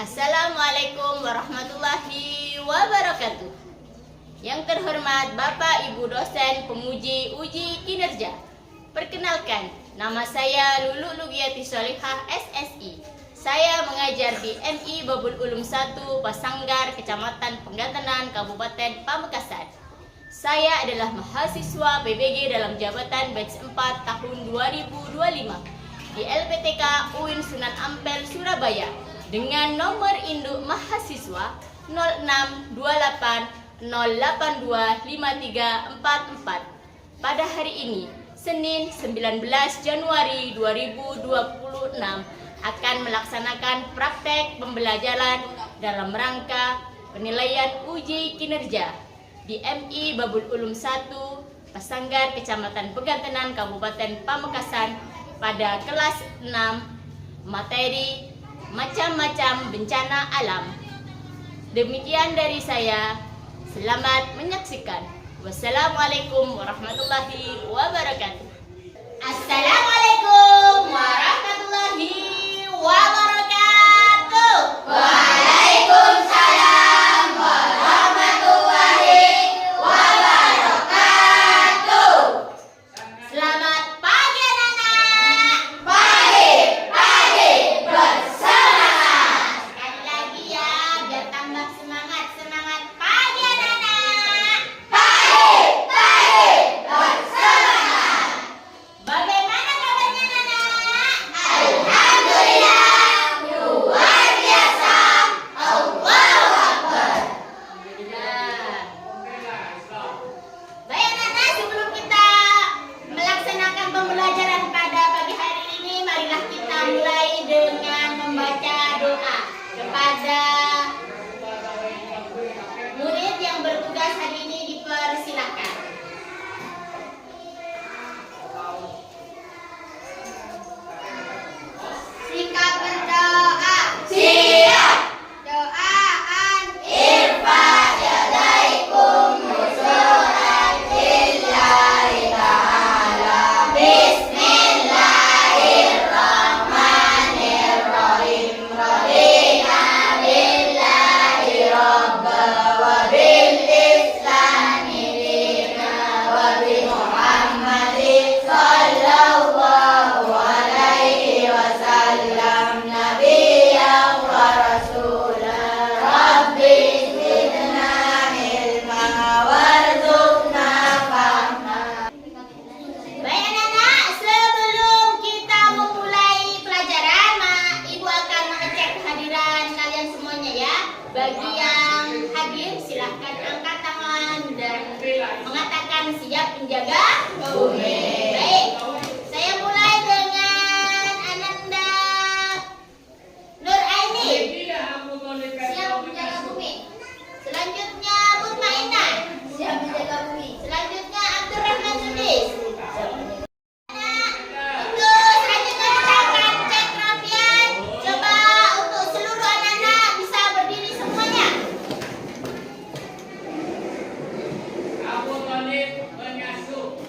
Assalamualaikum warahmatullahi wabarakatuh. Yang terhormat Bapak Ibu dosen pemuji uji kinerja. Perkenalkan, nama saya Lulu Lugiati Solihah SSI. Saya mengajar di MI Babul Ulum 1 Pasanggar, Kecamatan Penggantenan, Kabupaten Pamekasan. Saya adalah mahasiswa PBG dalam jabatan batch 4 tahun 2025 di LPTK UIN Sunan Ampel, Surabaya dengan nomor induk mahasiswa 0628082534. Pada hari ini, Senin 19 Januari 2026 akan melaksanakan praktek pembelajaran dalam rangka penilaian uji kinerja di MI Babul Ulum 1 Pasanggar, Kecamatan Penggantenan, Kabupaten Pamekasan pada kelas 6 materi macam-macam bencana alam. Demikian dari saya. Selamat menyaksikan. Wassalamualaikum warahmatullahi wabarakatuh. Assalamualaikum warahmatullahi wabarakatuh. Waalaikumsalam warahmatullahi wabarakatuh. Selamat pagi anak-anak. Pagi bersemangat. Sekali lagi ya, biar tambah semangat. Semangat pagi anak-anak. Pagi bersemangat. Bagaimana kabarnya anak-anak? Alhamdulillah, luar biasa. Allahu Akbar. Alhamdulillah. Baik anak-anak, sebelum kita melaksanakan pembelajaran pada pagi hari ini, marilah kita mulai dengan membaca doa kepada murid yang bertugas hari ini. Dipersilakan. Sikap berdoa. Siap. Doaan. Irfa yadaikum nusuran lillahi ta'ala. Bismillahirrahmanirrahim. Radina billahi rabba wa bil islami dina wa bi Muhammadin sallallahu alaihi wasallam nabiyyan wa rasulan. Rabbi zidna ilma warzuqna fahma. Baik anak-anak, sebelum kita memulai pelajaran, Ibu akan mengecek kehadiran kalian semuanya ya. Bagi yang hadir, silahkan angkat tangan dan mengatakan siap menjaga bumi. Baik, saya mulai dengan Ananda Nur Aini. Siap menjaga bumi. Selanjutnya Mutmainah. Siap menjaga bumi. Selanjutnya Abdurrahman Sudis. Untuk selanjutnya kita akan cek kerapian. Coba untuk seluruh anak-anak bisa berdiri semuanya. Abu Talib mengasuh.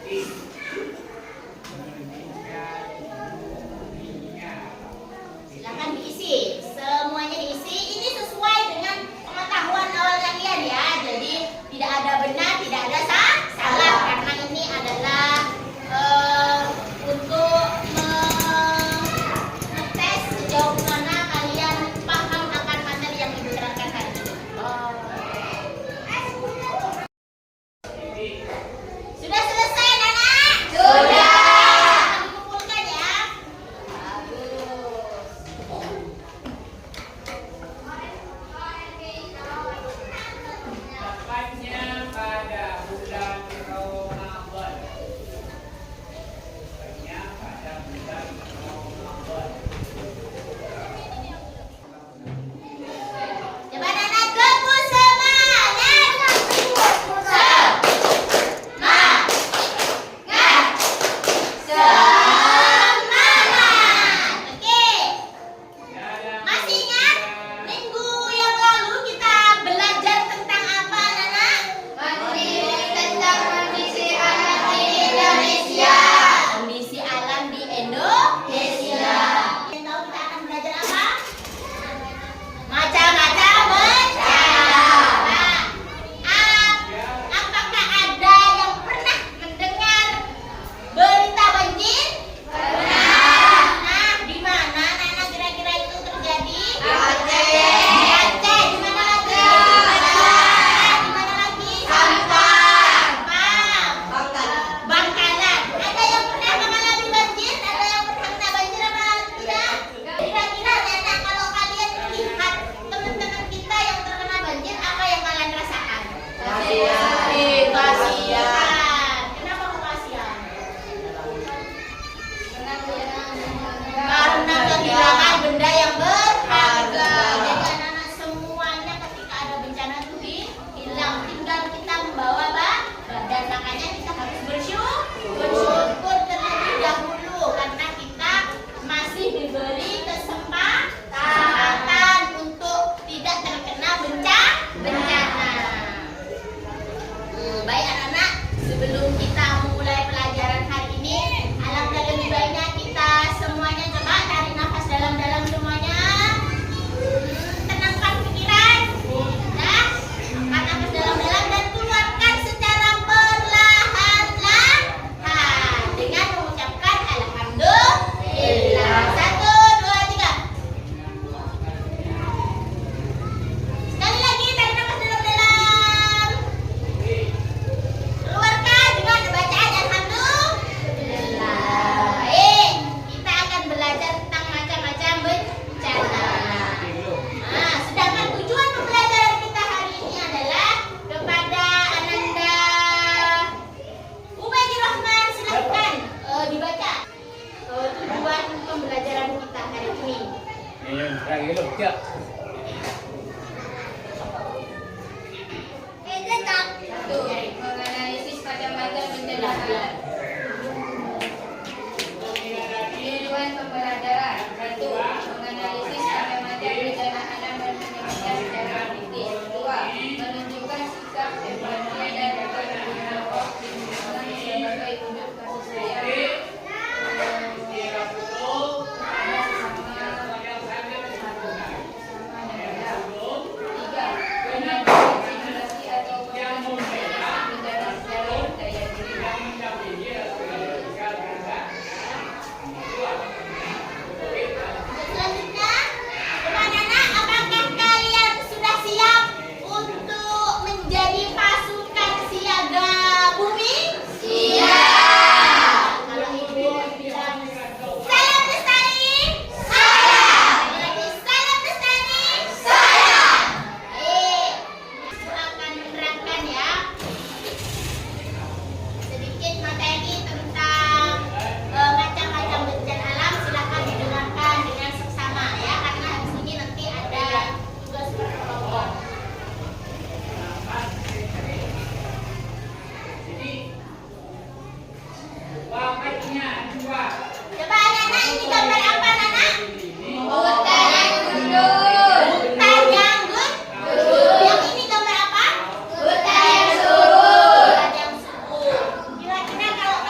Silakan diisi, semuanya diisi. Ini sesuai dengan pengetahuan awal kalian ya. Jadi tidak ada benar, tidak ada salah, karena ini adalah untuk mengetes sejauh mana kalian paham akan materi yang ibu terangkan hari ini. Sudah selesai, anak? Sudah. Dikumpulkan ya. Tepatnya pada bulan Ramadan. Coba anak gemu semangat. Semangat. Oke. Masih ingat minggu yang lalu kita belajar tentang apa, anak? Tentang kondisi alam di Indonesia. Kondisi alam di Indonesia. Yang tahu kita akan belajar apa? Macam-macam bencana. Apakah ada yang pernah mendengar berita banjir? Pernah. Nah, di mana Nana kira-kira itu terjadi? Aceh. Di Aceh. Di mana lagi? Di mana lagi? Sampang. Bangkalan. Ada yang pernah mengalami banjir? Ada yang pernah kena banjir apa tidak? Kira-kira Nana kalau kalian melihat teman-teman kita yang terkena banjir, apa yang kalian rasakan? Kasihan. Kenapa kok kasihan? Karena kehilangan benda yang berharga. Jadi anak-anak semuanya ketika ada bencana itu hilang. Tinggal kita membawa dan makanya kita harus bersyukur terlebih dahulu karena kita masih diberi kesempatan untuk tidak terkena bencana. Baik anak-anak, sebelum kita memulai pelajaran hari ini, alangkah lebih baiknya kita semuanya coba tarik nafas dalam-dalam semuanya. Tenangkan pikiran. Ya, angkat nafas dalam-dalam dan keluarkan secara perlahan-lahan dengan mengucapkan alhamdulillah. 1, 2, 3. Sekali lagi tarik nafas dalam-dalam. Keluarkan dengan bacaan alhamdulillah. Baik, kita akan belajar tentang macam-macam bencana. Nah, sedangkan tujuan pembelajaran kita hari ini adalah kepada Ananda Ubaidir Rahman, silahkan dibaca tujuan pembelajaran kita hari ini. Menganalisis macam-macam bencana alam. Tujuan pembelajaran 1. Menganalisis macam-macam bencana alam dan penyebabnya secara kritis. 2. Menunjukkan sikap empati dan bertanggung jawab di lingkungan sebagai wujud kasih sayang Selanjutnya, teman-teman, apakah kalian sudah siap untuk menjadi pasukan siaga bumi? Siap. Kalau ibu bilang salam lestari, saya. Lagi salam lestari, saya. Baik, ibu akan menerangkan ya sedikit materi tentang macam-macam bencana alam. Silakan didengarkan dengan seksama ya, karena habis ini nanti ada tugas berkelompok. Coba anak-anak, ini gambar apa anak? Hutan yang gundul. Hutan yang gundul. Yang ini gambar apa? Hutan yang subur. Hutan yang subur. Kira-kira kalau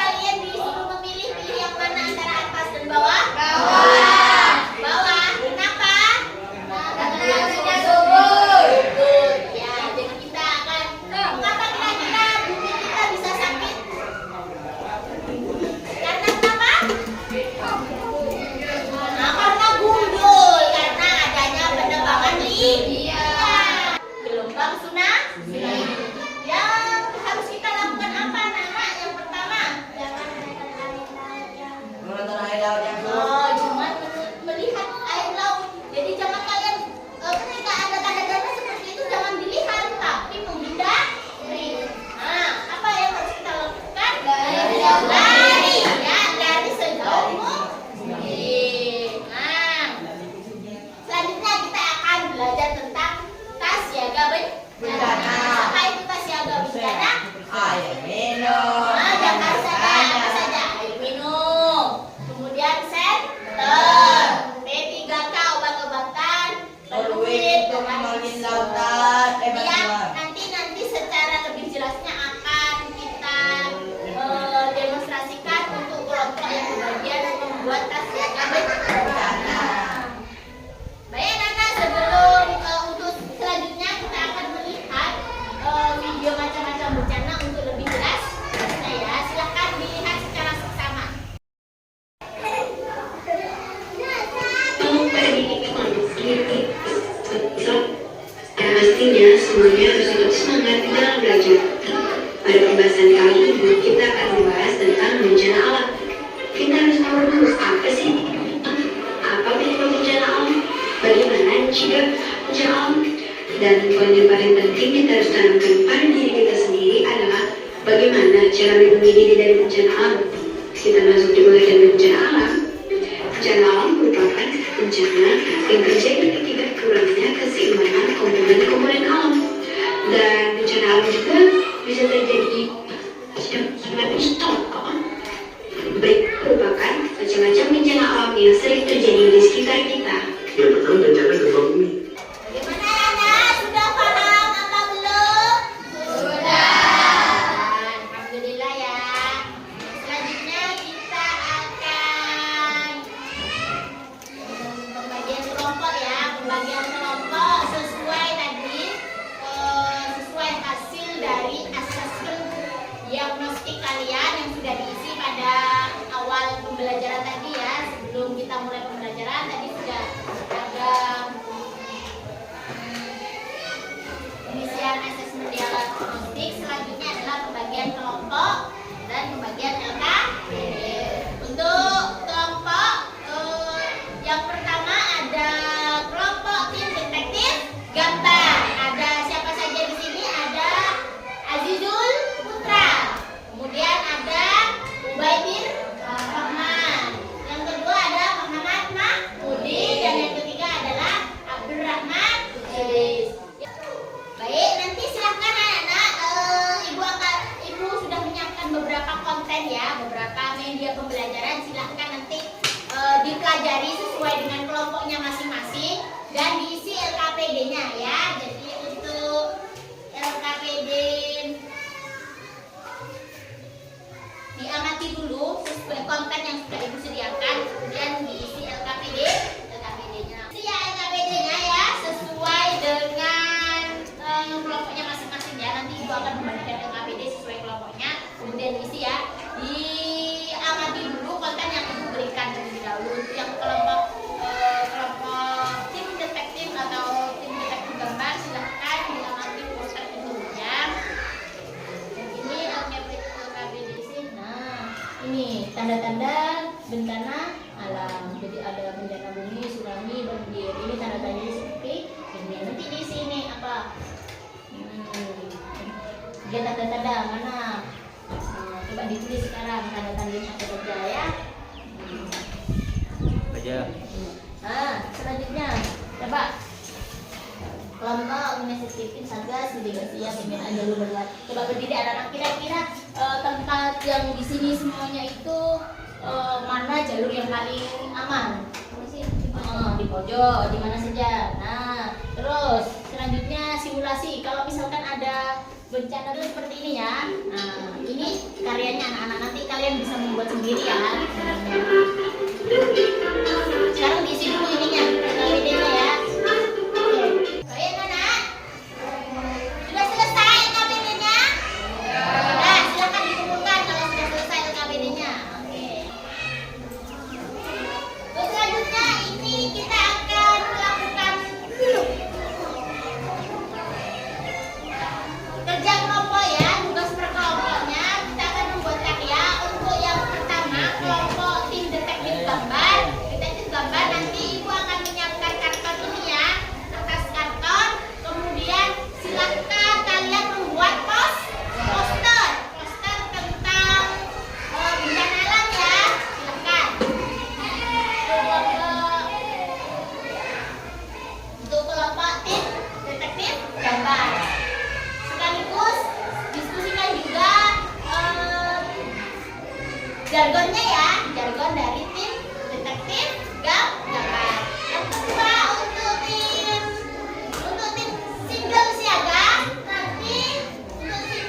pastinya semuanya harus tetap semangat di dalam belajar. Pada pembahasan kali ini, kita akan membahas tentang bencana alam. Kita harus tahu dulu apa sih? Apa penyebab bencana alam? Bagaimana mencegah bencana alam? Dan poin yang paling penting kita harus tanamkan pada diri kita sendiri adalah bagaimana cara melindungi diri dari bencana alam. Kita masuk di bagian bencana alam. Bencana alam merupakan bencana yang terjadi ketika kurangnya keseimbangan komponen-komponen alam. Dan bencana alam juga bisa terjadi macam-macam contoh. Baik merupakan macam-macam bencana alam yang sering terjadi di sekitar kita. Yang pertama bencana gempa bumi. Bagaimana anak? Sudah paham apa belum? Sudah. Alhamdulillah ya. Selanjutnya kita akan pembagian kelompok ya. Pembagian kelompok sesuai tadi sesuai hasil dari asesmen diagnostik kalian yang sudah diisi pada awal pembelajaran tadi ya. Sebelum kita mulai pembelajaran tadi sudah ada pengisian asesmen diagnostik. Selanjutnya adalah pembagian kelompok dan pembagian LKPD. Untuk kelompok yang pertama ada kelompok tim detektif gambar. Ada siapa saja di sini? Ada Azizul Putra. Kemudian ada Ubaidir Rahman. Yang kedua ada Muhammad Mahmudi dan yang ketiga adalah Abdurrahman Idris. Baik, nanti silahkan anak-anak, ibu sudah menyiapkan beberapa konten ya, beberapa media pembelajaran. Silahkan nanti dipelajari sesuai dengan kelompoknya masing-masing dan diisi LKPD-nya ya. Jadi untuk LKPD diamati dulu sesuai konten yang sudah ibu sediakan, kemudian diisi LKPD-nya. Isi ya LKPD-nya ya sesuai dengan kelompoknya masing-masing ya. Nanti ibu akan membandingkan LKPD sesuai kelompoknya, kemudian diisi ya. Diamati dulu konten yang ibu berikan terlebih dahulu. Untuk yang kelompok tim detektif atau tim detektif gambar silahkan diamati poster itu ya. Dan ini LKPD isi. Nah, ini tanda-tanda bencana alam. Jadi ada bencana bumi, tsunami, banjir. Ini tanda-tandanya seperti ini. Nanti di sini apa? Dia tanda-tanda mana? Coba ditulis sekarang tanda-tandanya apa saja ya. Aja. Nah, selanjutnya coba kelompok inisiatif Satgas Mitigasi ya pembinaan jalur berlari. Coba berdiri anak-anak, kira-kira tempat yang di sini semuanya itu mana jalur yang paling aman? Di pojok, di mana saja. Nah, terus selanjutnya simulasi. Kalau misalkan ada bencana itu seperti ini ya. Nah, ini karyanya anak-anak, nanti kalian bisa membuat sendiri ya. Sekarang diisi dulu ininya, LKPD-nya ya. Oke. Baik anak. Sudah selesai LKPD-nya? Sudah, silakan dikumpulkan kalau sudah selesai LKPD-nya. Oke. Terus selanjutnya ini kita akan melakukan kerja kelompok ya, tugas per kelompoknya. Kita akan membuat karya. Untuk yang pertama kelompok tim detektif gambar. Nanti ibu akan menyiapkan karton ini ya, kertas karton. Kemudian silakan kalian membuat poster tentang bencana alam ya. Silakan. Untuk kelompok tim detektif gambar. Sekaligus diskusikan juga jargonnya ya, jargon dari tim detektif gambar. Yang kedua untuk tim single siaga, nanti untuk tim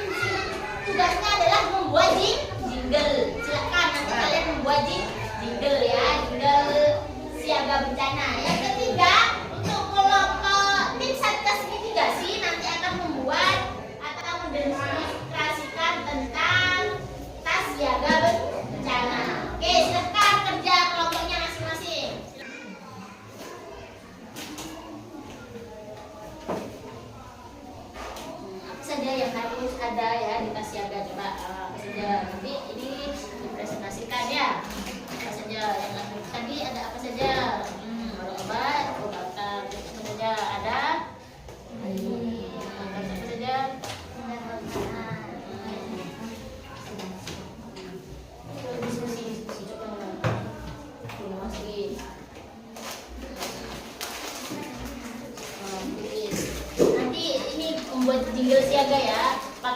tugasnya adalah membuat jingle. Silakan nanti kalian membuat jingle ya, jingle siaga bencana. Yang ketiga untuk kelompok tim Satgas Mitigasi nanti akan membuat atau mendemonstrasikan tentang tas siaga bencana. Oke, silakan kerja kelompoknya masing-masing.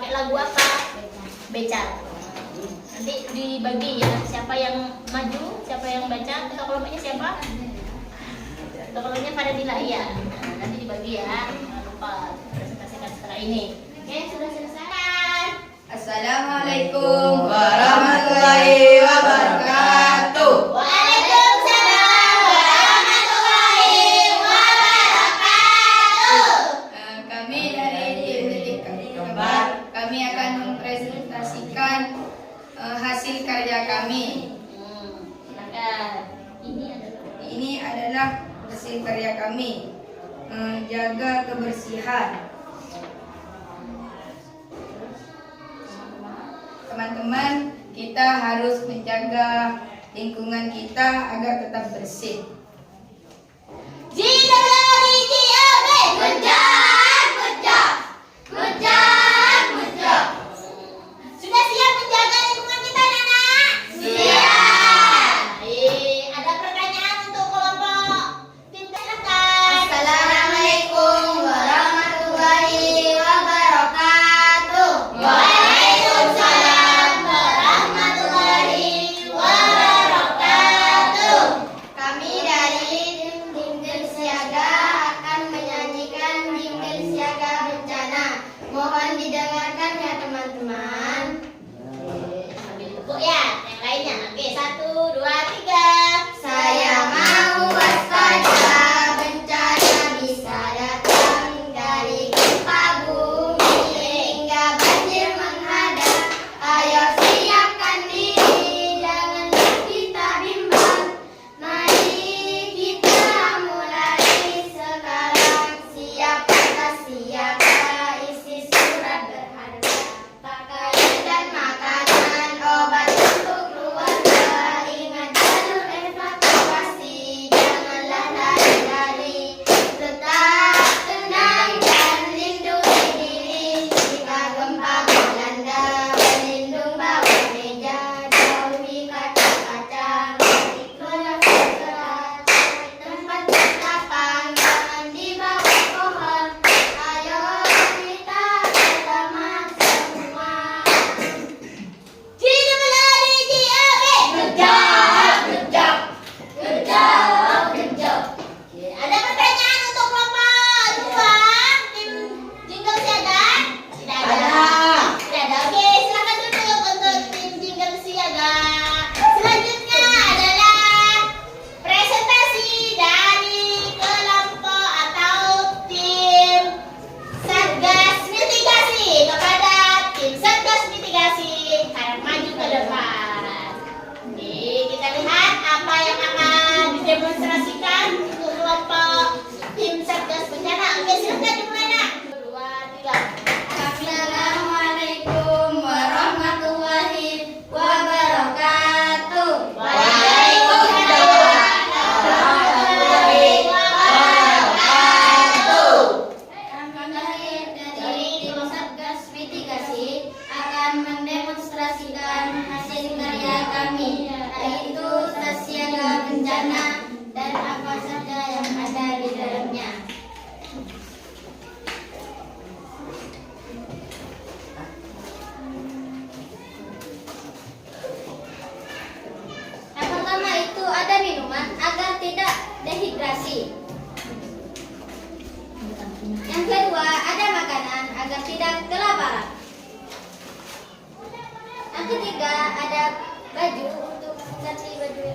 pakai lagu apa? Becal. Nanti dibagi ya, siapa yang maju, siapa yang baca, ketua kelompoknya siapa? Ketua kelompoknya Fadila ya. Nah, nanti dibagi ya. Jangan lupa presentasikan setelah ini. Oke, sudah selesai. Assalamualaikum warahmatullahi wabarakatuh. Waalaikumsalam warahmatullahi wabarakatuh. Kami dari tim Detik Kembar, kami akan mempresentasikan hasil karya kami. Silakan. Ini adalah hasil karya kami. Jaga kebersihan. Teman-teman, kita harus menjaga lingkungan kita agar tetap bersih. Good job, good job, good job, good job. Sudah siap menjaga lingkungan kita, anak-anak? Siap. Ada pertanyaan untuk kelompok tim silakan. Assalamualaikum warahmatullahi wabarakatuh. Waalaikumsalam warahmatullahi wabarakatuh. Kami dari Jingle Siaga akan menyanyikan Jingle Siaga Bencana. Mohon didengarkan ya teman-teman. Sambil tepuk ya, yang lainnya. Oke, 1, 2, 3. Saya mau waspada, bencana bisa datang dari gempa bumi hingga banjir menghadang. Ayo siapkan diri, janganlah kita bimbang. Mari kita mulai sekarang. Siapa tak siapa, isi surat berharga. Pakaian dan makanan, obat untuk keluarga. Ingat jalur evakuasi, janganlah lari-lari. Tetap tenang dan lindungi diri. Jika gempa melanda, berlindung bawah meja. Jauhi kaca-kaca, mari keluar segera. Tempat berlapang, jangan di bawah pohon. Ayo kita selamat semua. Tidak melari JAB. Good job, good job, good job, good job. Oke, ada pertanyaan untuk kelompok 2 tim Jingle Siaga? Tidak ada. Tidak ada. Oke, silakan duduk untuk tim Jingle Siaga. Selanjutnya adalah presentasi dari kelompok atau tim Satgas Mitigasi. Kepada tim Satgas Mitigasi, harap maju ke depan. Oke, kita lihat apa yang akan didemonstrasikan untuk kelompok tim Satgas Bencana. Oke, silakan dimulai, Nak. 2, 3. Assalamualaikum warahmatullahi wabarakatuh. Waalaikumsalam warahmatullahi wabarakatuh. Kami dari tim Satgas Mitigasi akan mendemonstrasikan hasil karya kami, yaitu tas siaga bencana dan apa saja yang ada di dalamnya. Yang pertama itu ada minuman agar tidak dehidrasi. Yang kedua ada makanan agar tidak kelaparan. Yang ketiga ada baju untuk ganti baju.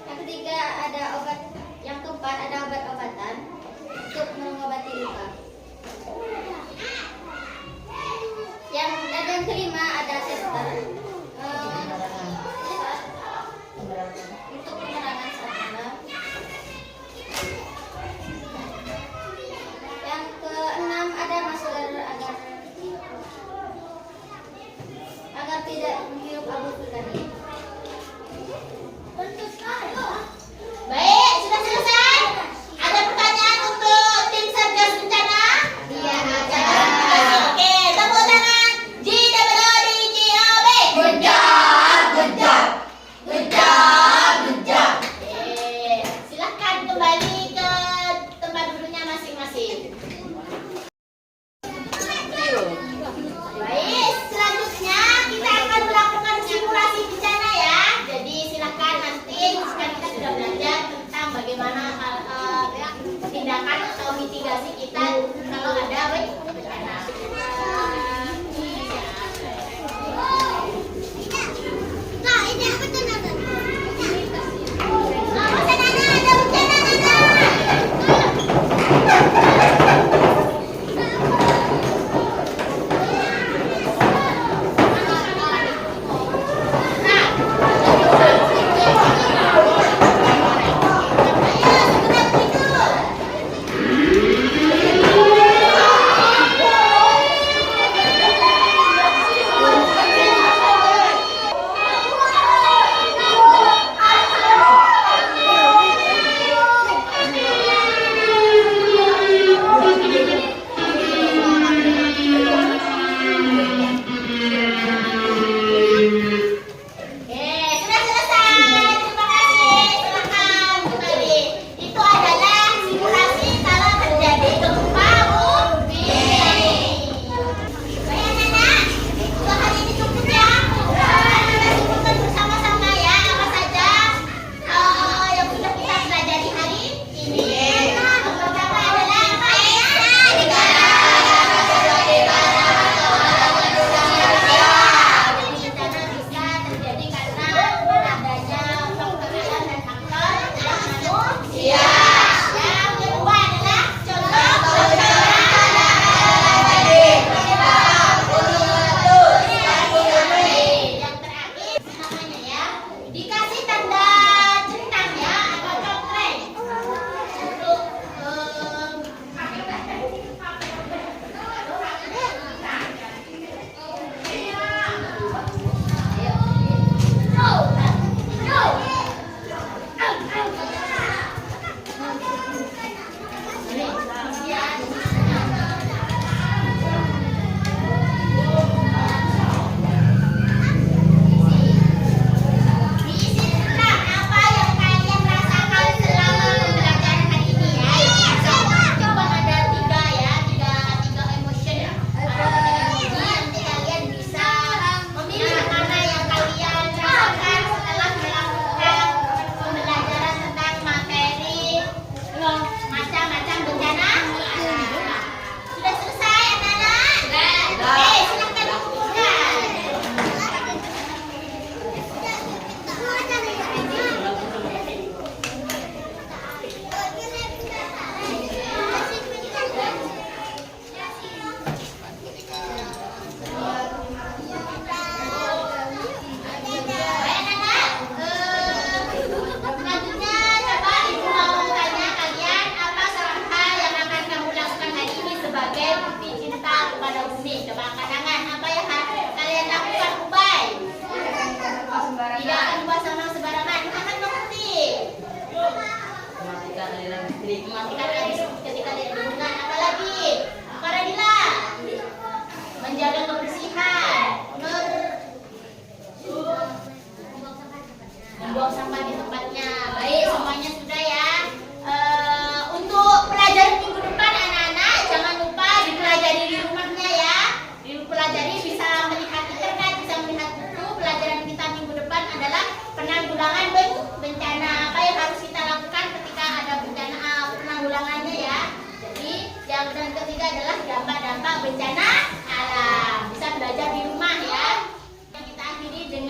Yang ketiga ada obat. Yang keempat ada obat-obatan untuk mengobati luka. Dan yang kelima ada tester untuk penerangan saat malam. Yang keenam ada masker agar tidak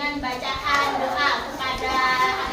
dengan bacaan doa kepada